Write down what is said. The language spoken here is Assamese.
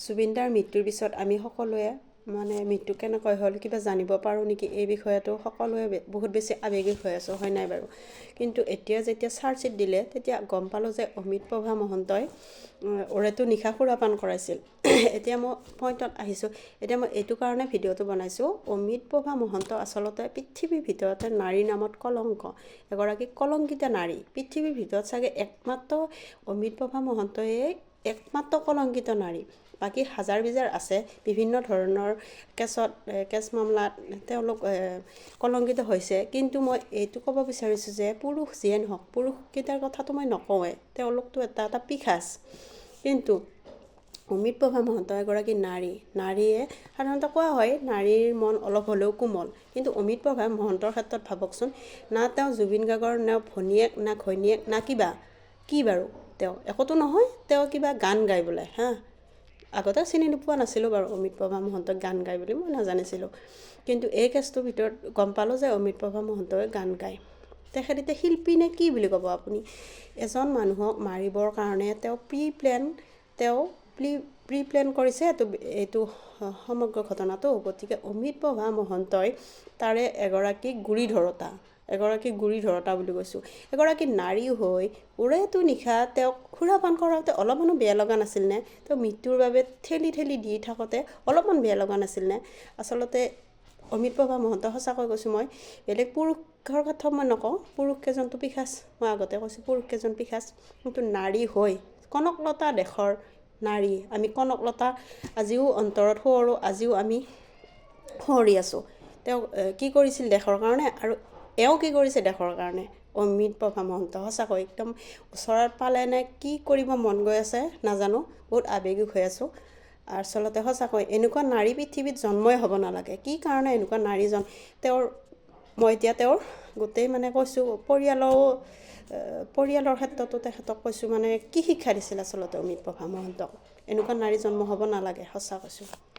জুবিনদাৰ মৃত্যুৰ পিছত আমি সকলোৱে মানে মৃত্যু কেনেকৈ হ'ল কিবা জানিব পাৰোঁ নেকি এই বিষয়টো সকলোৱে বহুত বেছি আৱেগিক হৈ আছোঁ হয় নাই বাৰু কিন্তু এতিয়া যেতিয়া চাৰ্জশ্বিট দিলে তেতিয়া গম পালোঁ যে অমিত প্ৰভা মহন্তই ওৰেটো নিশা সুৰাপান কৰাইছিল এতিয়া মই পইণ্টত আহিছোঁ এতিয়া মই এইটো কাৰণে ভিডিঅ'টো বনাইছোঁ অমিত প্ৰভা মহন্ত আচলতে পৃথিৱীৰ ভিতৰতে নাৰী নামত কলংক এগৰাকী কলংকিতা নাৰী পৃথিৱীৰ ভিতৰত চাগে একমাত্ৰ অমিত প্ৰভা মহন্তয়ে একমাত্ৰ কলংকিত নাৰী বাকী হাজাৰ বিজাৰ আছে বিভিন্ন ধৰণৰ কেছ মামলাত তেওঁলোক কলংকিত হৈছে কিন্তু মই এইটো ক'ব বিচাৰিছোঁ যে পুৰুষ যিয়ে নহওক পুৰুষকেইটাৰ কথাটো মই নকওঁৱে তেওঁলোকতো এটা পিশাচ কিন্তু অমিত প্ৰভা মহন্ত এগৰাকী নাৰীয়ে সাধাৰণতে কোৱা হয় নাৰীৰ মন অলপ হ'লেও কোমল কিন্তু অমিত প্ৰভা মহন্তৰ ক্ষেত্ৰত ভাবকচোন না তেওঁ জুবিন গাৰ্গৰ না ভনীয়েক না ঘৈণীয়েক না কি বাৰু তেওঁ একোতো নহয় তেওঁ কিবা গান গায় বোলে আগতে চিনি নোপোৱা নাছিলোঁ বাৰু অমিত প্ৰভা মহন্তক গান গায় বুলি মই নাজানিছিলোঁ কিন্তু এই কেছটোৰ ভিতৰত গম পালোঁ যে অমিত প্ৰভা মহন্তই গান গায় তেখেতে শিল্পী নে কি বুলি ক'ব আপুনি এজন মানুহক মাৰিবৰ কাৰণে তেওঁ প্ৰি প্লেন কৰিছে এইটো সমগ্ৰ ঘটনাটো গতিকে অমিত প্ৰভা মহন্তই তাৰে এগৰাকী গুৰি ধৰোঁতা বুলি কৈছোঁ এগৰাকী নাৰী হৈ ওৰেটো নিশা তেওঁক সুৰাপান কৰাওঁতে অলপমানো বেয়া লগা নাছিল নে তেওঁ মৃত্যুৰ বাবে ঠেলি দি থাকোঁতে অলপমান বেয়া লগা নাছিল নে আচলতে অমিত প্ৰভা মহন্ত সঁচাকৈ কৈছোঁ মই বেলেগ পুৰুষৰ কথা মই নকওঁ পুৰুষকেইজনটো পিশাচ মই আগতে কৈছোঁ পুৰুষকেইজন পিশাচ কিন্তু নাৰী হৈ কনকলতা দেশৰ নাৰী আমি কনকলতা আজিও অন্তৰত সোঁৱৰোঁ আজিও আমি সোঁৱৰি আছোঁ তেওঁ কি কৰিছিল দেশৰ কাৰণে আৰু এওঁ কি কৰিছে দেশৰ কাৰণে অমিত প্ৰভা মহন্ত সঁচাকৈ একদম ওচৰত পালে নে কি কৰিব মন গৈ আছে নাজানো বহুত আৱেগিক হৈ আছোঁ আচলতে সঁচাকৈ এনেকুৱা নাৰী পৃথিৱীত জন্মই হ'ব নালাগে কি কাৰণে এনেকুৱা নাৰী মই এতিয়া তেওঁৰ গোটেই মানে কৈছোঁ পৰিয়ালৰ ক্ষেত্ৰতো তেখেতক কৈছোঁ মানে কি শিক্ষা দিছিল আচলতে অমিত প্ৰভা মহন্তক এনেকুৱা নাৰী জন্ম হ'ব নালাগে সঁচা কৈছোঁ